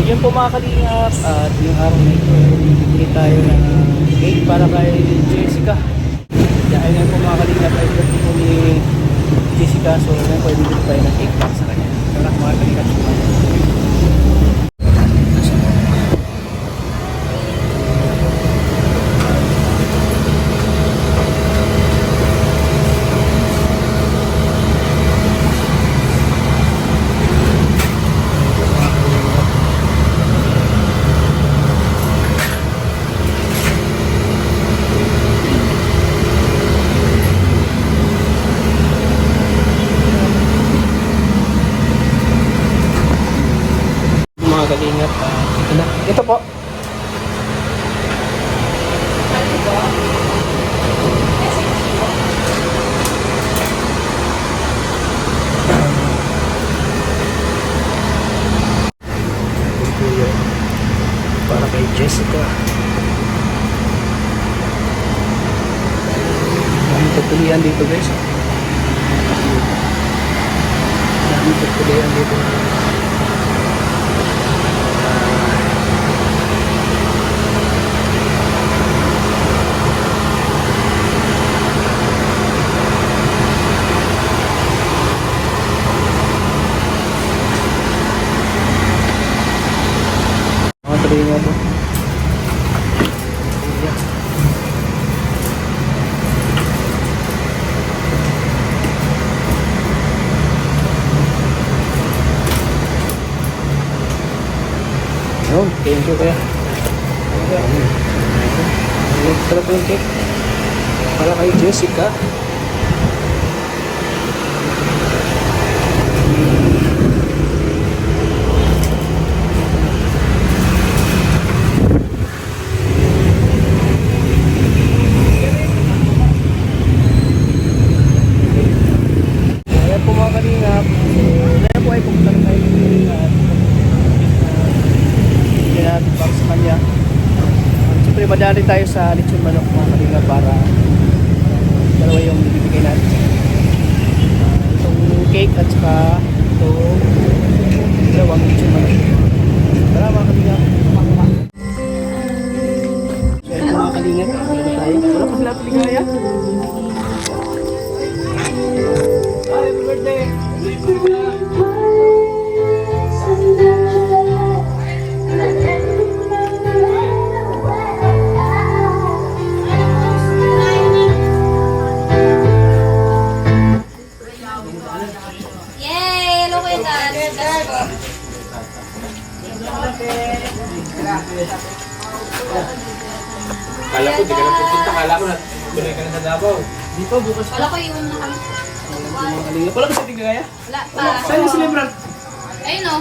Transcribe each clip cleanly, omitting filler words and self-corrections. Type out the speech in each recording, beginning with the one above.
yun po mga kalingap, at yung araw na ito, bibili tayo ng cake para kay Jessica. Dahil yan po mga kalingap, ay birthday po ni Jessica, so yan po, bibili tayo ng cake para sa kanya. Tara mga kalingap, mga kalingap, ito na. Ito po. Para kay Jessica. Daming pagpilian dito guys. Daming pagpilian dito. Sabi nga po. Yun, thank you kaya. Sarap yung cake. Para kay Jessica. Ngayon po ay pumunta na tayo at para sa kanya. Siyempre madali tayo sa lechon manok mga kalinga para dalawa yung bibigay natin. Itong cake at saka itong dalawang lechon manok. Tara mga kalinga. So ito mga kalinga, dito tayo. Wala pa sila paligaya. Happy birthday! Yay! Hello kuya Dad. Kala ko, di ka na pupunta. Kala ko na tuloy ka na sa Davao. Dito, bukas Wala ko iwan na kami. mga kalinga. Wala ba sa tigaya? Wala pa. Saan yung celebrat? Ayun o.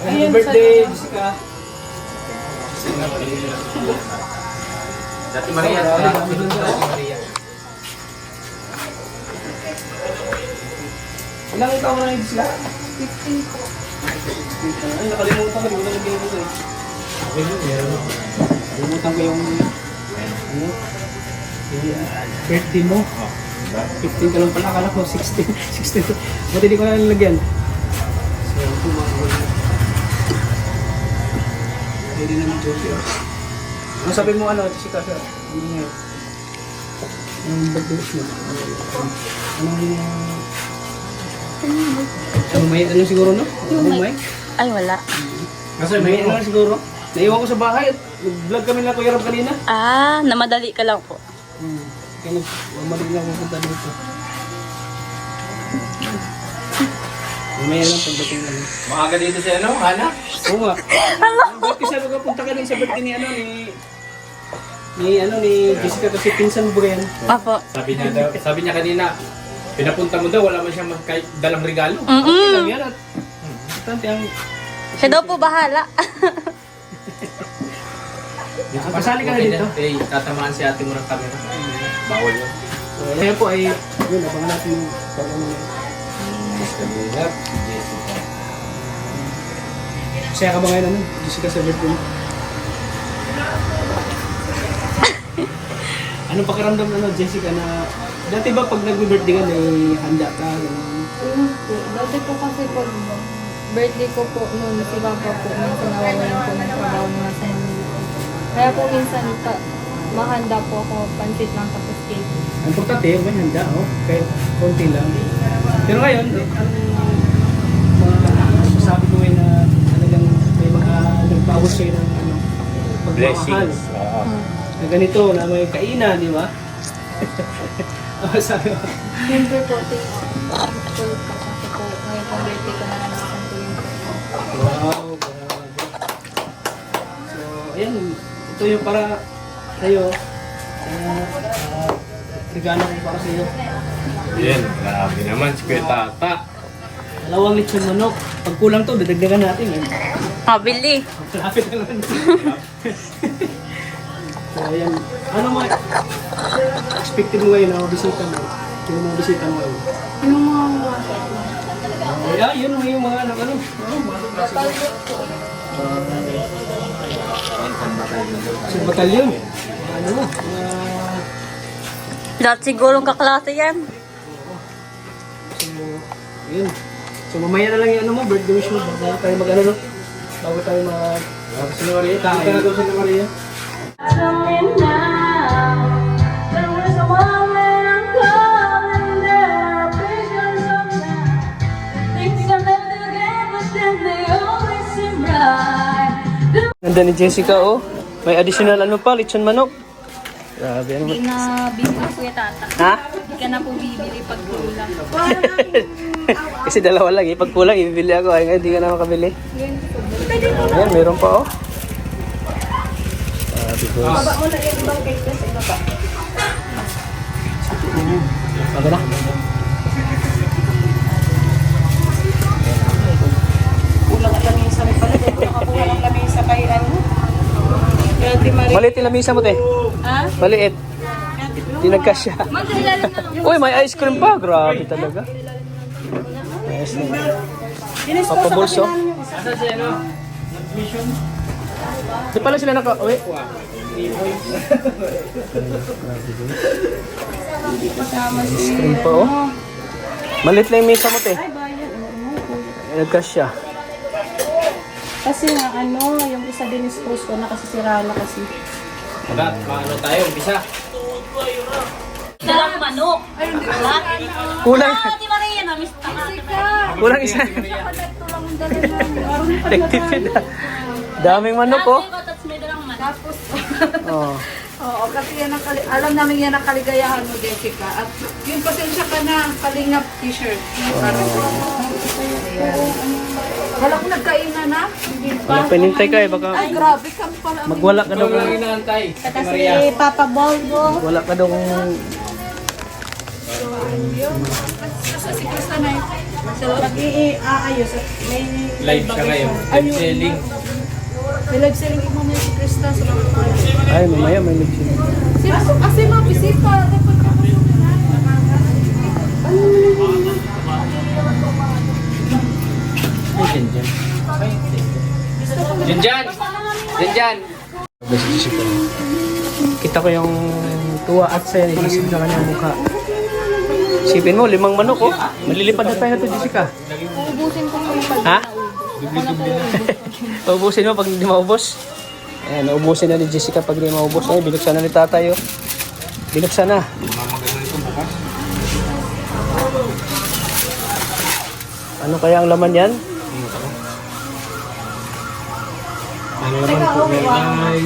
Happy birthday, Jessica. Dati Maria. Dati Maria. Ilang ikaw mo na yung Jessica? 15 po. Ay, nakalimutan ko. Hindi ko na nabigay ko eh. Okay, meron. Nakalimutan ko yung ano? Yung birthday mo. 15 ka lang pala. Akala ko 16. 16. Ba't hindi ko na nilagyan? So, ito mga wala. Pwede na ng Josie. Ano sabi mo ano, Jessica? Ano nga? Yung birthday mo? Ano may ano siguro no? Ano may? Ay, wala. Kasi may ano siguro. Naiwan ko sa bahay at nag-vlog kami na Kuya Rob kanina. Ah, namadali ka lang po. Kaya nagmamali na pupunta dito. Mamaya lang pagdating namin. Maaga dito si ano, Hana? Oo nga. Bakit kasi magpunta ka din sa birthday ni ano ni Jessica kasi pinsan mo ba yan? Apo. Sabi niya kanina, pinapunta mo daw, wala man siya kahit dalang regalo. Okay lang yan at importante ang Siya daw po bahala. kasali ka na dito. Eh, tatamaan si ate mo ng camera. Bawal yun. So, kaya po ay yun, abangan natin yung pag-ano. Masaya ka ba ngayon ano? Jessica sa birthday mo? Anong pakiramdam ano, Jessica na dati ba pag nag-birthday ka may handa ka? Dati po kasi pag birthday ko po noon, si Papa po, minsan nawawalan po Kaya po minsan mahanda po ako pansit lang tapos cake. Ang importante, may handa, oh. Kaya konti lang. Pero ngayon, sabi ko ngayon na talagang may mga nagpaabot sa'yo ng pagmamahal. Blessings. Na ganito, na may kainan, di ba? Sabi ko, Siyempre po, thankful po kasi po ngayon pong birthday ko na naman po yung wow, grabe. So, ayan, ito yung para sa'yo. Regalo ko para sa'yo. Yan, grabe naman si Kuya Tata. 2 lechon manok. Pag kulang to, dadagdagan natin. Eh. Pabili. Lapit na lang. So, ayan. Ano mo, expected mo ngayon na bisita mo? Sino mo bisita mo ngayon? Yung mga wasa po. Yeah, yun yung mga ano. Sa batalyon. Ano mo? Lahat sigurong kaklase yan. So, yun. So, mamaya na lang yung ano mo, birthday wish mo. Bago tayo mag-ano, no? Bago tayo mag... Sino Maria? Kain ka na doon sa Maria. Ganda ni Jessica, oh. May additional ano pa, lechon manok. Grabe, ano Hindi na bibili Kuya Tata. Ha? Hindi ka na po bibili pag kulang. Kasi dalawa lang eh. Pag kulang, ibibili ako. Ay, hindi ka na makabili. Ayan, meron pa, oh. Because... Baba mo na yung ibang cake sa ibaba. Bago na. Kulang ang lamisa mo pala. Dito nakakuha ng lamisa kay ano. Kaya di Marie. Maliit yung lamisa mo, te. Ha? Maliit. Di nagkasya. Magdalalan na lang. Uy, may ice cream pa. Grabe talaga. May ice cream. Papabulso. Asa si ano? Mission? Di pala sila naka-uwi. Ice cream pa, oh. Maliit lang yung mesa mo, te. Nagkasya. Kasi nga ano, yung isa din is close ko na kasi sira na kasi. Magat, maano tayo, umpisa. Dalang manok. Kulang. Di Maria, na-miss ka. Kulang isa. Nagtipid, ah. Daming manok, oh. Tapos may dalang manok. Tapos, Oh. Oo, kasi yan ang alam namin yan ang kaligayahan mo, Jessica. At yung pasensya ka na, kalingap t-shirt. Wala kong nagkainan na. Wala pinintay ka eh. Baka Ay, grabe ka pala. magwala ka daw. Ikaw lang inaantay. Si kasi Maria. Papa Bolgo. Wala ka daw kung... Si Krista na yun. Nag-iayos. May Live siya ngayon. Live selling. May live selling mo mo si Krista. Ay, mamaya may lechon. Kasi mga bisita. Dapat ka Ay, dyan. Diyan! Diyan! Kita ko yung tuwa at saya ni Jessica sa kanyang mukha. Isipin mo, 5 manok, oh. Malilipad na tayo na ito, Jessica. Ubusin ko yung pag Ha? Ubusin mo pag hindi maubos. Ayan, naubusin na ni Jessica pag hindi maubos. Ay, binuksan na ni tatay, oh. Binuksan na. Ano kaya ang laman yan? Ano naman po ay...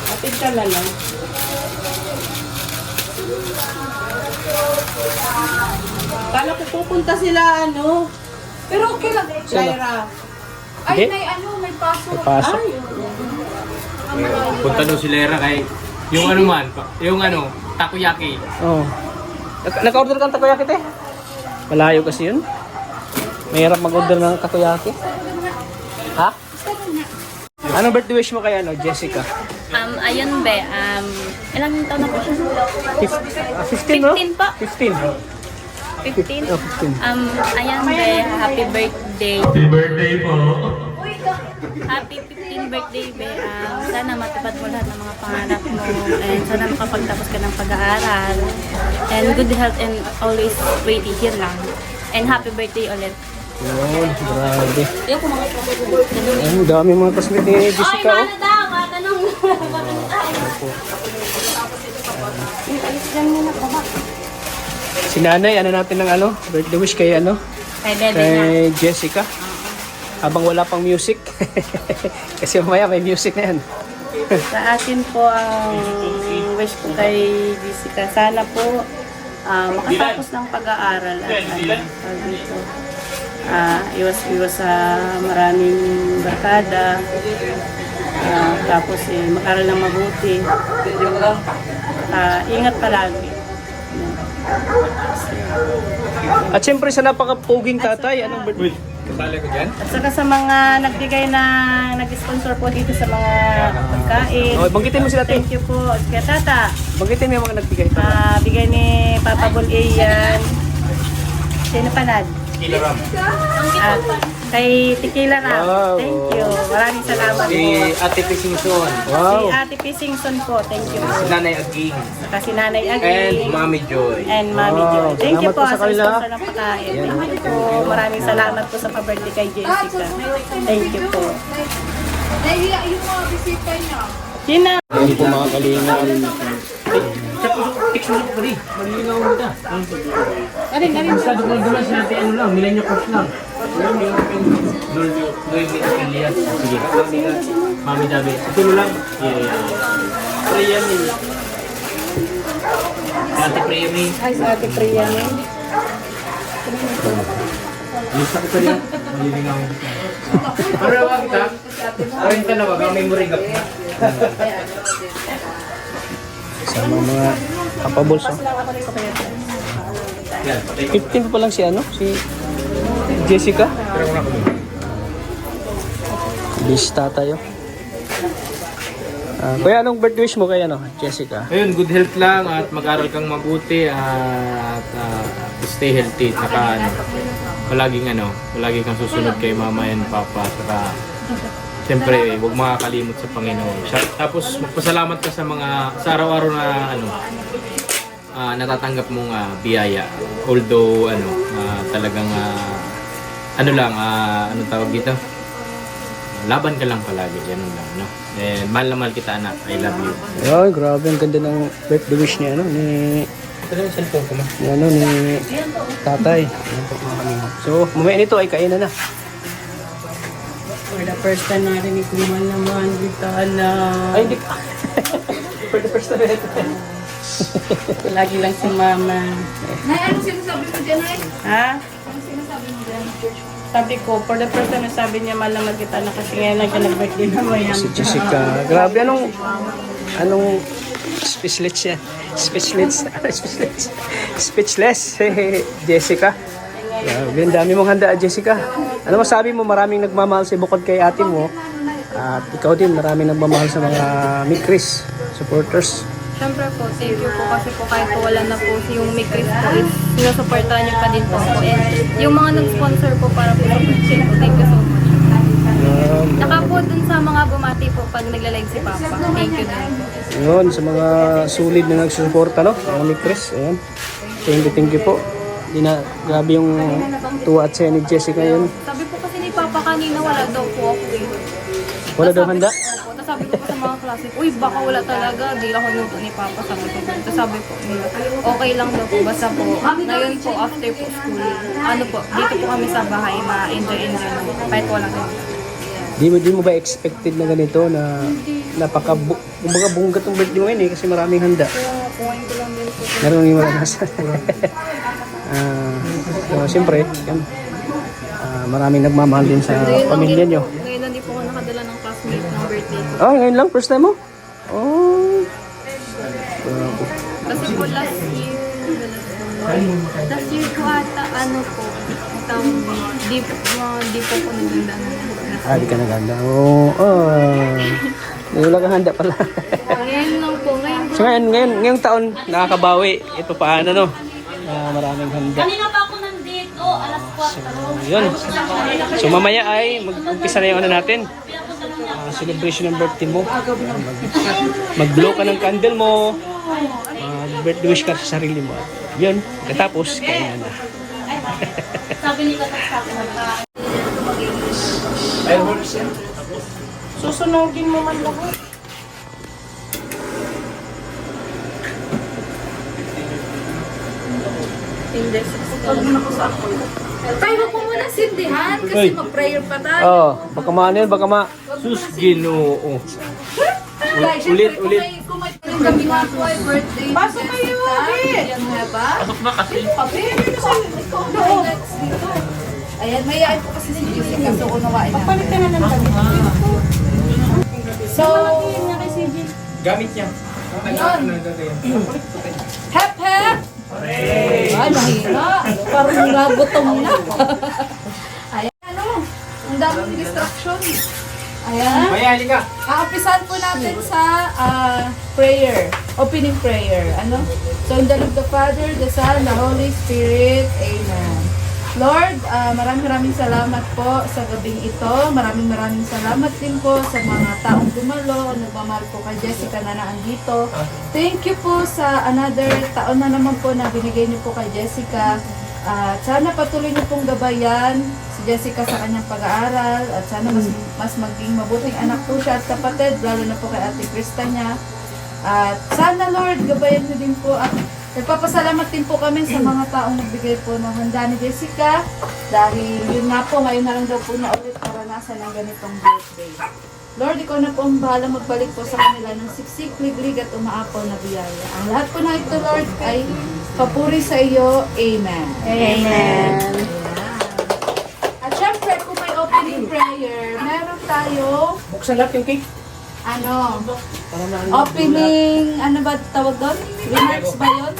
Atid ka na lang. Kala ko pupunta sila, ano. Pero okay lang, Lyra. Ay, Hindi? may ano, may pasok. May pasok. Ay, Punta daw si Lera kay... Yung ano man, yung ano, takoyaki. Oh. Naka-order kang takoyaki, te? Malayo kasi yun. Mahirap mag-order ng takoyaki. Ha? Anong birthday wish mo kay ano, Jessica? Ayun be, ilang taon na po siya? 15, no? 15 po. 15. 15? Oh, 15. Ayan be, happy birthday. Happy birthday po. Happy 15th birthday be. Sana matupad mo lahat ng mga pangarap mo. And sana makapagtapos ka ng pag-aaral. And good health and always pretty. Yun lang. And happy birthday ulit. Yun, grabe. Yung mga Ang dami mga classmate ni Jessica. Oh. daw, matanong mo. Si nanay, ano natin ng ano? Birthday wish kay ano? Kay Bebe na. Kay Jessica. Habang wala pang music. Kasi mamaya may music na yan. Sa akin po ang wish ko kay Jessica, sana po makatapos ng pag-aaral at dito. Iwas sa maraming barkada. Tapos mag-aral ng mabuti. Ingat palagi. At syempre sa napaka-puging tatay, anong birthday? Kasali ko dyan? At saka sa mga nagbigay na nag-sponsor po dito sa mga pagkain. Okay, banggitin mo sila, Tim. Thank you po. Kaya tata, Banggitin mo yung mga nagbigay ito. bigay ni Papa Bul yan. Sino panad? Kilaram. Kay Tequila Ram. Wow. Thank you. Maraming salamat Si po. Ate Pisingson. Si Wow. Ate P. Singson po. Thank you. Si Nanay Aging. Saka si Nanay And Aging. Mami Joy. And Mami Wow. Joy. Thank you Salamat po po sa sa kanila. sponsor ng pagkain. Thank you po. Maraming salamat po sa pa-birthday kay Jessica. Thank you po. Nahiya yung mga bisita niya. Yun na. Ayun po mga kalingan. Tiksulok pa rin. Malinaw mo ta. Masyado ko naman sa natin ano lang. Milenyo course lang. Loy Affiliate. Sige. Mami Dabi. Itulo lang. Priyan yun. Ate Priyami. Ay, sa Ate Priya niya. Lista ko pa rin. Malinaw mo ta. Ano na wag ka? Karin ka na wag. May murigap na. Sa mga kapabols. Oh. Yan. 15 pa lang si ano? Si Jessica. Pero muna ko. Bis tatay. Oh. Kuya, anong birthday wish mo kay ano? Jessica? Ayun, good health lang at mag-aral kang mabuti at stay healthy. Saka palaging kang susunod kay mama and papa. Saka siyempre, huwag makakalimot sa Panginoon. Tapos magpasalamat ka sa araw-araw na natatanggap mong biyaya. Although talagang anong tawag dito? Laban ka lang palagi, ganun lang, no? Mahal na mahal kita, anak. I love you. Ay, grabe. Ang ganda ng birthday wish niya, ano? Ni Ito na yung cellphone ko, ma. ni tatay. Ayan po, mga kalingan. So, mamaya nito ay kainan na. For the first time narinig ko man naman kita na Ay, hindi ka. For the first time ito. lagi lang si mama. Nay, ano sinasabi mo dyan, Nay? Ha? Ano sinasabi mo dyan? Sabi ko, for the first time sabi niya mahal naman kita na kasi ngayon lang siya nag-birthday na mayan. Si Jessica. Grabe, anong speechless yan? Speechless. Speechless. Jessica. Grabe, ang dami mong handa, Jessica. Ano masabi mo? Maraming nagmamahal sa bukod kay ate mo. At ikaw din, maraming nagmamahal sa mga Mikris supporters. Siyempre po, thank you po kasi po kahit po wala na po yung Mikris po is sinusuportahan niyo pa din po po. And yung mga nag-sponsor po para po sa birthday po, thank you so much. Saka po dun sa mga bumati po pag nagla-live si Papa, thank you din. Yun, sa mga sulit na nagsusuporta, no? Mga Mikris. Ayan. Thank you po. Grabe yung tuwa at saya ni Jessica yun. Sabi po kasi ni Papa kanina wala daw po ako eh. Wala daw handa? Opo, tapos sabi ko po sa mga klase, uy baka wala talaga, di lang ako luto ni Papa, sabi ko. Tapos sabi po, okay lang daw po, basta po, ngayon po after po school, ano po, dito po kami sa bahay, ma-enjoy lang po, kahit walang handa. Di mo ba expected na ganito na kumbaga bunggat ng birthday mo yun eh kasi maraming handa. Kuhain ko lang din po. Meron yung maranasan. So, siyempre, yan. Maraming nagmamahal din sa pamilya nyo. Ngayon lang di po ako nakadala ng classmate ng birthday ko. Oh, ngayon lang? First time mo? Oh. Grabe. Kasi po last year po ata, ano po, di po po nagandaan. Di ka naganda. Oo. Wala kang handa pala. Ngayon lang po, So ngayong taon, nakakabawi. Ito paano, no? Maraming handa. Kanina pa ako nandito, alas 4. Yun. So mamaya ay mag-umpisa na yung ano natin. Celebration ng birthday mo. Mag-blow ka ng candle mo. Birthday wish ka sa sarili mo. Yun. Katapos, kainan na. Sabi ni Katak sa akin, Susunogin mo man lahat. Index. Tayo po muna sindihan kasi mag-prayer pa tayo. Oh, baka maano yun, baka ma... Sus, Ginoo. Guys, Ulit, syempre, ulit. Kung may kami nga po ay birthday. Pasok kayo, Bit. Yan nga ba? Pasok na kasi. Ikaw na next dito. Ayan, mayayain po kasi si Jessica. So, unawain natin. Palit ka na ng damit. So, Gamit niya. hep hep! Ay, mahina. Parang nagutom na. Ayan, ano? Ang daming distraction. Ayan. Mayali ka. Aapisan po natin sa prayer, opening prayer. Ano? So, in the name of the Father, the Son, the Holy Spirit. Amen. Lord, maraming salamat po sa gabing ito. Maraming salamat din po sa mga taong dumalo. Nagmamahal po kay Jessica na naandito. Thank you po sa another taon na naman po na binigay niyo po kay Jessica. At sana patuloy niyo pong gabayan si Jessica sa kanyang pag-aaral. At sana mas maging mabuting anak po siya at kapatid, lalo na po kay Ate Krista niya. At sana Lord, gabayan niyo din po at nagpapasalamat din po kami sa mga taong nagbigay po ng handa ni Jessica dahil yun nga po, ngayon na lang daw po na ulit maranasan ng ganitong birthday. Lord, ikaw na po ang bahala magbalik po sa kanila ng siksik, liglig at umaapaw na biyaya. Ang lahat po na ito, Lord, ay papuri sa iyo. Amen. Amen. At syempre, kung may opening prayer, meron tayo Buksan lahat yung cake. opening, ano ba tawag doon? Remarks ba yun?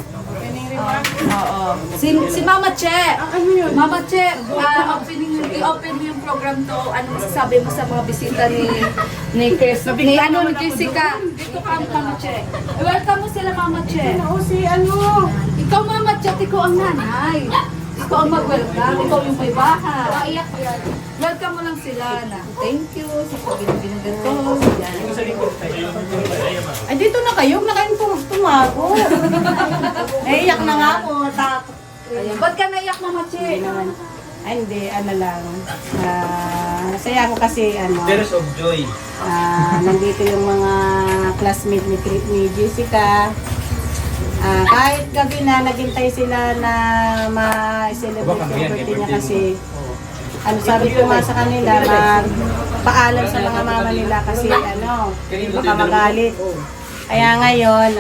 Oo. Si Mama Che. Mama Che, i-open mo yung program to. Ano masasabi mo sa mga bisita ni Chris? Ni Jessica. Dito ka, Mama Che. Welcome mo sila, Mama Che. Ikaw, Mama Che, ikaw ang nanay. Ikaw ang mag-welcome. Ikaw yung may bahay. Welcome mo lang sila na thank you sa pag-binigyan ko. Yan. Ay, dito na kayo. Nakain tumago. Naiyak na nga ako. Ayan. Ba't ka naiyak, Mama Che? Ay, hindi. Ano lang. Masaya ako kasi, Tears of joy. nandito yung mga classmate ni Jessica. Kahit gabi na naghintay sila na ma-celebrate yung birthday niya kasi sabi ko nga sa kanila, magpaalam sa mga mama nila kasi baka magalit. Kaya ngayon,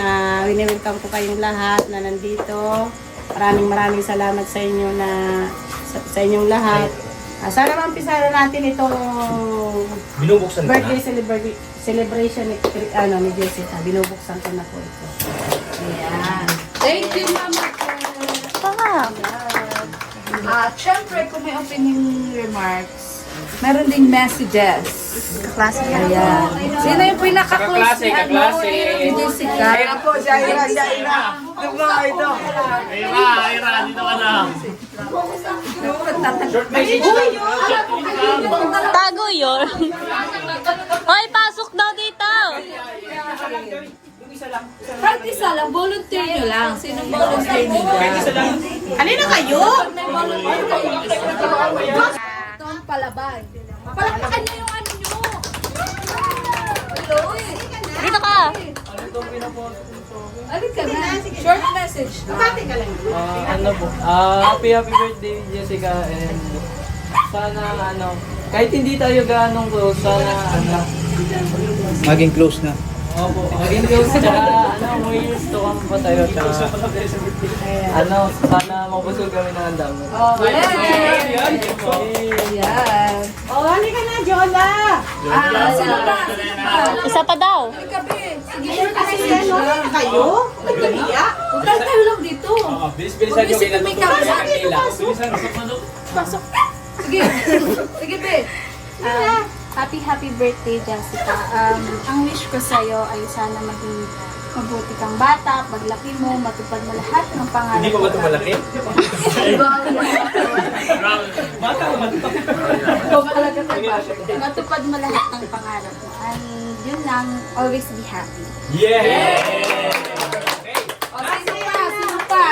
wini-welcome ko kayong lahat na nandito. Maraming salamat sa inyo sa inyong lahat. Sana maumpisahan natin itong Binubuksan ko na. birthday celebration ni Jessica. Binubuksan ko na po ito. Ayan. Thank you, Mama Che. At syempre, kung may opening remarks, meron ding messages. Kaklase ka. Ayan. Sino yung pinaka-close ni Kaklase. ni Jessica? po, si Ira. Diba, ito? Ira, dito ka na. Short message. Tago yun. Hoy, pasok daw dito. Kahit isa lang, volunteer nyo lang. Sinong volunteer nyo dyan? Halina kayo! Ito ang palabay. Palakpakan nyo yung ano nyo. Hello. Dito ka. Alin ka na. Short message. Happy birthday Jessica and sana kahit hindi tayo ganong close, sana Maging close na. opo, maging close more years to come pa tayo sana mabusog kami ng dami. Ayan. Halika na, Jola! Sino ba? Isa pa daw. Gabi. Sige, short Kasi message lang. kayo? Nagkabiya? Huwag kayo lang dito. Bilis-bilisan yung Mag-isip pinatutok kami sa ka. kanila. Sige. Sige, be. Happy birthday, Jessica. Ang wish ko sa'yo ay sana maging mabuti kang bata, paglaki mo, matupad mo lahat ng pangarap Hindi pa ba ito malaki? Matupad mo lahat ng pangarap mo. And yun lang, always be happy. Yeah! O, sino pa? Sino pa?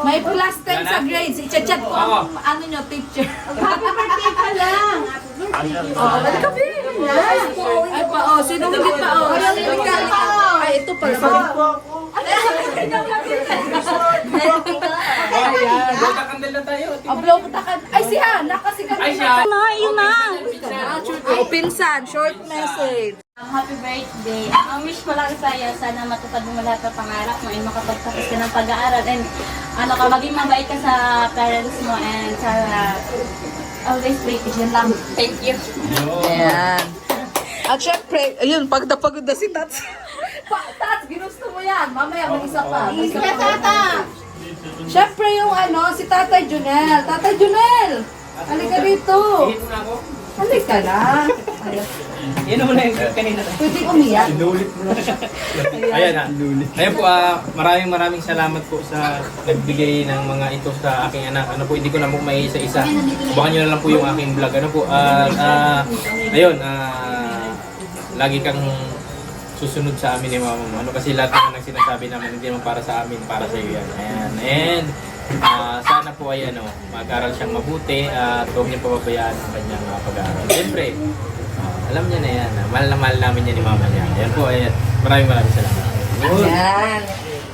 May plus 10 sa grades. I-chat ko ang ano nyo, teacher. Happy birthday pa lang. Oo, welcome din. Ay pa, oh. Sino hindi pa, oh? Ay, ito pala. Gota candle na tayo. Ablaw mo takan. Ay, si Hana kasi kami. Ay, siya. Pinsan, short message. Happy birthday. Ang wish ko lang sa'yo, sana matupad mo lahat ng pangarap mo and makapagtapos ka ng pag-aaral and maging mabait ka sa parents mo and sana always pray peace. Yan lang. Thank you. Ayan. At syempre, ayun, pagod na si Tats. Tats, ginusto mo yan. Mamaya, may isa pa. Isa tata. Syempre yung si Tatay Junel. Tatay Junel! Halika dito. Hihit mo na ako. Halika na. Yan naman na yung kanina. Pwede umiyak. Ayan na. Ayan po, maraming salamat po sa nagbigay ng mga ito sa aking anak. Ano po, hindi ko na po may isa-isa. Baka nyo na lang po yung aking vlog. Ano po, ayun, lagi kang susunod sa amin ni mama mo. Ano kasi lahat naman ng sinasabi naman, hindi naman para sa amin, para sa iyo yan. Ayan. And sana po ay mag-aral siyang mabuti at huwag niya pababayaan ang kanyang pag-aaral. Siyempre, alam niya na yan. Mahal na mahal namin yan ni mama niya. Ayan po, ayan. Maraming salamat. Ayan.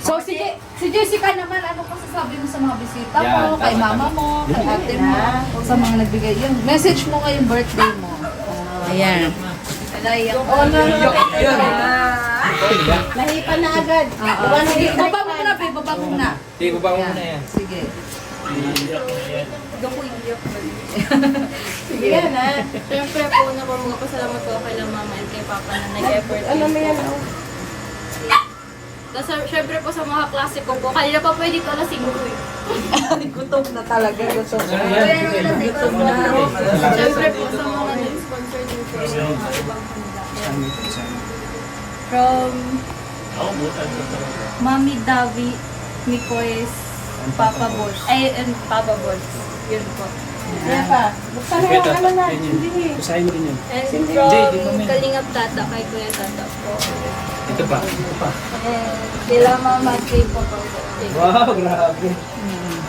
So, si Jessica naman, ano pa sasabi mo sa mga bisita mo, kay mama mo, kay ate mo, sa mga nagbigay yung message mo ngayong birthday mo. Ayan. Nahipan na agad. Sige, baba mo na, babe. Baba mo na. Sige, baba mo na yan. Sige. Sige na. Siyempre po, magpasalamat ko kay mama and kay papa na nag-effort. Ano mo yan? Tapos syempre po sa mga klase ko po, kanina pa pwede ko alas 5 eh. Gutom na talaga. Gutom na. Siyempre po sa mga nag-sponsor din po sa mga ibang handa. From Mami Davi, Mikoy's Papa Boss. And Papa Boss. Yun po. Kaya pa. Buksan na yung ano na. Hindi. Usahin mo din yun. And from Kalingap Tata, kay Kuya Tata po. Ito pa. And sila Mama Kay po po. Wow, grabe.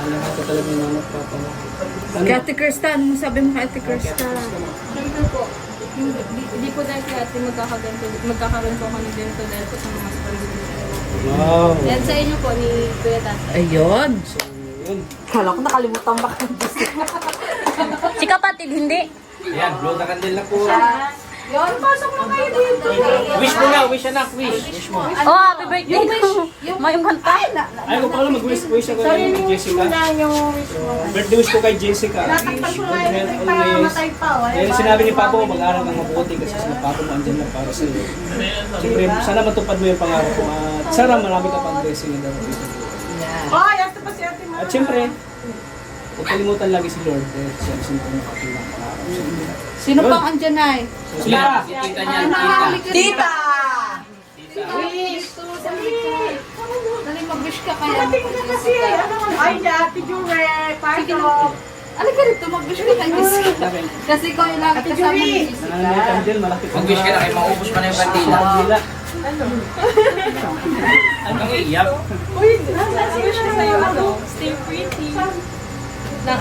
Alam ko talaga yung mga papa mo. Kay Ate Kirsta, ano sabi mo kay Ate Kirsta? Siyempre po, hindi po dahil kay ate magkakaroon po kami ganito dahil po sa mga sponsor. Wow. Yan sa inyo po ni Kuya Tata. Ayun. Yun. Kala ko nakalimutan ba kayo? Si kapatid, hindi. Ayan, blow the candle na po. Yun, pasok na kayo dito. Wish mo na, wish anak, wish. Wish mo. Oh, happy birthday. May kanta. Ay, ko pala mag-wish ko kay Jessica. Birthday wish ko kay Jessica. Natakpan ko nga yung pangamatay pa. Dahil sinabi ni Papa ko mag-aral ng mabuti kasi si Papa mo andyan lang para sa iyo. Siyempre, sana matupad mo yung pangarap ko at sana marami ka pang blessing na darating sa buhay. Oh, yasta pa si ate mo. At siyempre, huwag kalimutan lagi si Lord dahil siya ang siyempre nakatulang pangarap sa iyo. Sino pang andyan ay? Tita. Tita niya, tita. Wish. Dali mag-wish ka kaya. Ay, ate Jure. Parto. Alika rito, mag-wish ka kay Jessica. Kasi ikaw yung lagi kasama ni Jessica. May candle, malaki pa. Mag-wish ka na kayo, maubos pa na yung kandila. Kandila. Anong iiyak? Wish ko sa'yo, stay pretty. Nang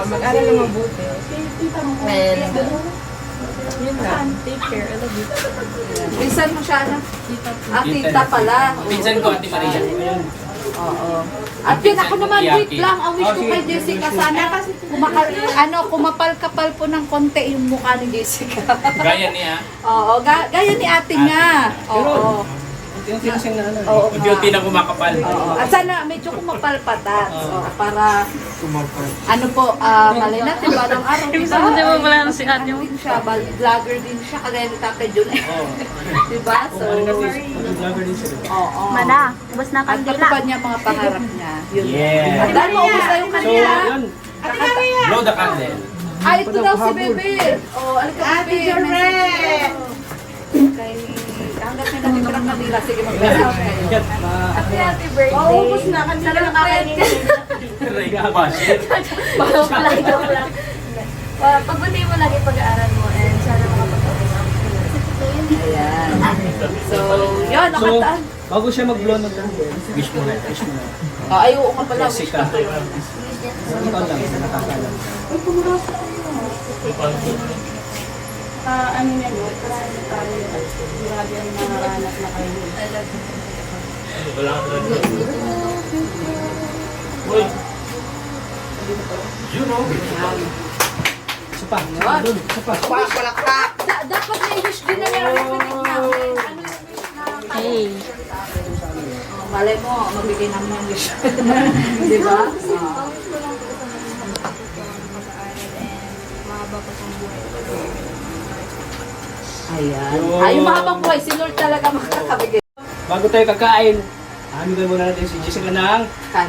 mag-aral ng mabuti. And, yun na, take care, I love you. Pinsan mo siya, ano? Tita pala. Pinsan ko, Ate Maria. Oo. At yun, ako naman, wait lang. Ang wish ko kay Jessica, sana kumapal-kapal po ng konti yung mukha ni Jessica. Gaya niya. Oo, gaya ni ate nga. Oo. Unti-unti na siyang naano. Oo nga. Unti-unti na kumakapal. Oo. At sana medyo kumapal patat. So, para Kumakapal. malay natin, parang araw. Hindi mo pala si ate mo. Din siya, vlogger din siya, kagaya ni Tatay Jun. Diba? So, Vlogger din siya. oo. Mana, ubos na At matupad niya mga pangarap niya. Yun. Yeah. At dahil maubos na yung So, kanila. yun. Blow the candle. Ito daw si Bebe. Oh, alika Ate Bebe. Jure. Kay hanggat may natitirang kanila. Sige, mag-bless kayo. Happy birthday. Oh, ubus na. Kanina lang kakainin. Joke lang. Pagbutihin mo lagi pag-aaral mo and sana makapag-okay sa Ayan. So, yun, So, nakataan. bago siya mag-blow ng candle, Wish mo na. wish mo na. Ay, oo ka pala. Jessica. Ikaw lang, nakakalam. Ano yan, marami tayo. Grabe ang mga anak na kayo. Isa pa. Doon. Isa pa. Dapat may wish din na narinig namin. Ano yung wish na Hey. malay mo, mabigay namin yung wish. Di ba? Ayan. Ay, yung mahabang buhay, si Lord talaga makakabigay. Bago tayo kakain, amigay muna natin si Jessica ng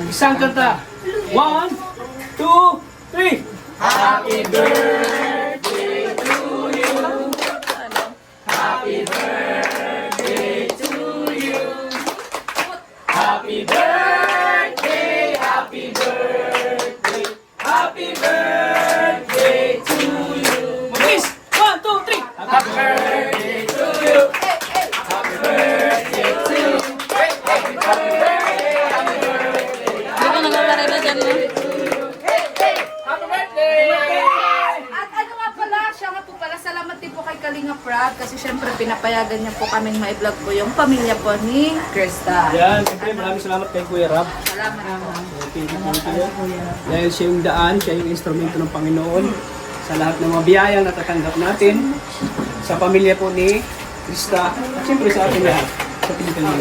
isang kanta. 1, 2, 3. Happy birthday to you. Happy birthday to you. Happy birthday, happy birthday, happy birthday to you. Mabilis! 1, 2, 3. Happy birthday to you. Happy birthday to you. Happy birthday, happy birthday. Di ba nagpaparedo dyan mo? Happy birthday! At ano nga pala, siya nga po pala, salamat din po kay Kalinga Prab kasi syempre pinapayagan niya po kaming ma-vlog po yung pamilya po ni Krista. Yan, siyempre maraming salamat kay Kuya Rab. Salamat po. Thank you. Dahil siya yung daan, siya yung instrumento ng Panginoon sa lahat ng mga biyayang natatanggap natin sa pamilya po ni Krista at siyempre sa atin lahat. Sa Pilipinas.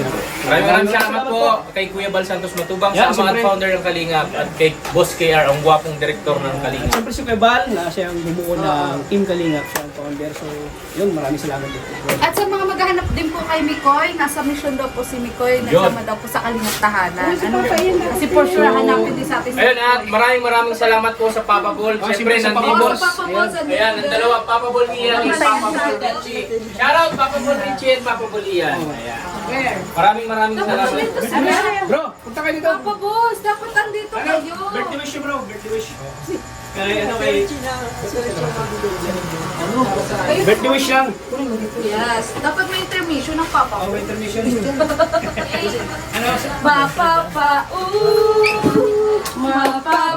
Maraming salamat po kay Kuya Bal Santos Matubang, Yeah, sa siyempre. mga founder ng Kalingap, at kay Boss KR, ang gwapong direktor ng Kalingap. Siyempre si Kuya Bal, na siya ang bumuo ng Team Kalingap, siya ang founder. So, yun, maraming salamat dito. At sa mga maghahanap din po kay Mikoy, nasa mission daw po si Mikoy, nasama daw po sa Kalingap Tahanan. Ano? Kasi for sure, hanapin din sa atin. Ayun, at maraming salamat po sa Papa Bol. Siyempre, sa Papa nandito. Bol. Papa Bol, Ayan, ang dalawa, Papa Bol Ian and Papa Bol Richie. Shoutout Papa Bol Richie and Papa Bol Ian. Ayan. Maraming salamat. Bro, punta kayo dito. Papa Boss, dapat andito kayo. Birthday wish bro, birthday wish. Kaya ano kay... Birthday wish lang. Yes, dapat may intermission ng Papa. Oh, intermission.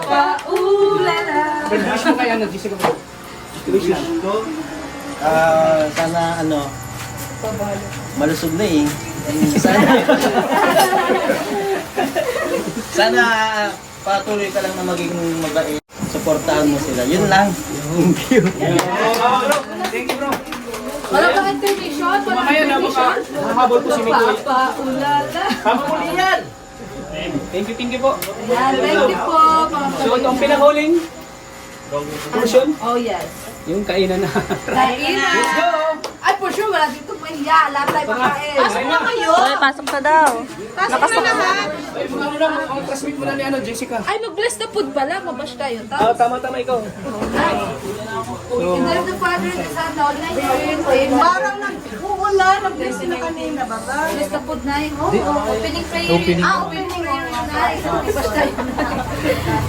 Mapapa-ulala. Birthday wish mo kay ano, Jessica bro. Birthday wish lang. Sana ano, malusog na eh. Sana, sana patuloy ka lang na maging mabait. Suportahan mo sila. Yun lang. Thank you. Thank you bro. Wala bang intermission? Wala Mamaya na baka mahabol po si Mikoy. Mapapa-ulala. Papa po yan. Thank you po. Yan, thank you po. So itong pinakahuling portion, Oh yes. yung kainan na. Kainan. Let's go! Ay, for sure, wala dito mahiya. Lahat tayo makain. Pasok na kayo! Hoy, pasok na daw. Pasok na lahat. Ay, mga ano lang, ang classmate mo na ni ano, Jessica. Ay, mag-bless the food pala. Mabash tayo. Tama ikaw. In the name of the Father, and the Son, and the Holy Spirit. Amen. Parang nag-uuna, nag-bless na kanina, baba. Bless the food na yun. Opening prayer. Opening prayer na. Mabash tayo.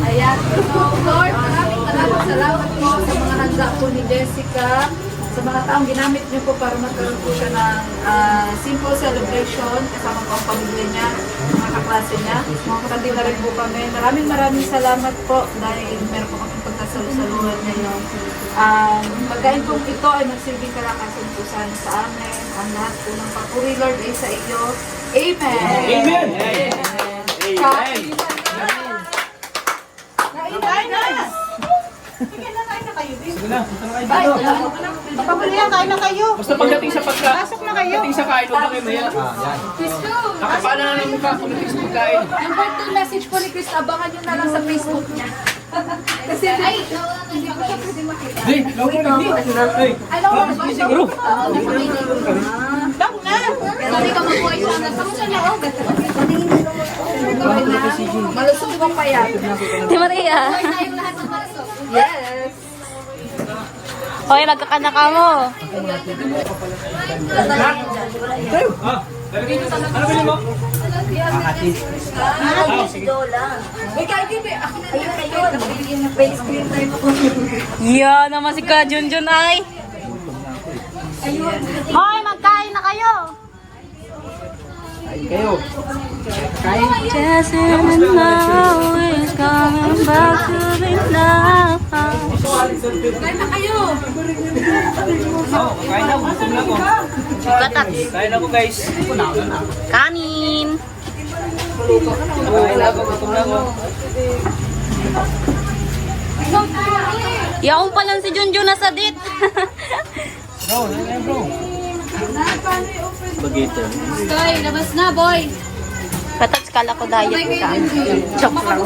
Ayan. So, Lord, maraming salamat po sa mga nagda po ni Jessica, sa mga taong ginamit niyo po para magkaroon po siya ng simple celebration kasama po ang pamilya niya, mga kaklase niya. Mga kapatid na rin po kami. Maraming salamat po dahil meron po kami pagkasalusaluhan ngayon. Pagkain po ito ay magsilbing kalakasan po sana sa amin. Ang lahat po ng papuri, Lord, ay sa iyo. Amen! Amen! Amen! Kain na! Sige na, kain na kayo. Sige na, punta na kayo dito. Pabalihan, kain na kayo. Basta pagdating sa Pasok na kayo. pagdating sa kain, huwag na kayo maya. Nakapala na ng mukha pagdating sa pagkain. Yung birthday message po ni Chris, abangan nyo na lang sa Facebook niya. Kasi, ay, hindi ko siya pwede makita. Hey, loko na hindi. Hey, Alam mo, ba siya? bro. Dok na! Sabi ka mabuhay siya. Nasama siya na, oh. Malusog ko pa yan. Di Maria. Yes. Hoy, magkakana ka mo. Ano bilhin mo? Uy, kahit hindi, ako na lang. Yeah, naman si Ka Junjun ay. Hoy, magkain na kayo. Kain kayo. Kain. Kain ako, gutom na ako. Kain ako guys. Kanin! Kain ako, gutom na ako. Yaong pa lang si Junjun nasa date. Bro, ano yan bro? Bagito. Toy, labas na boy! Patouch kala ko diet ka. Joke lang.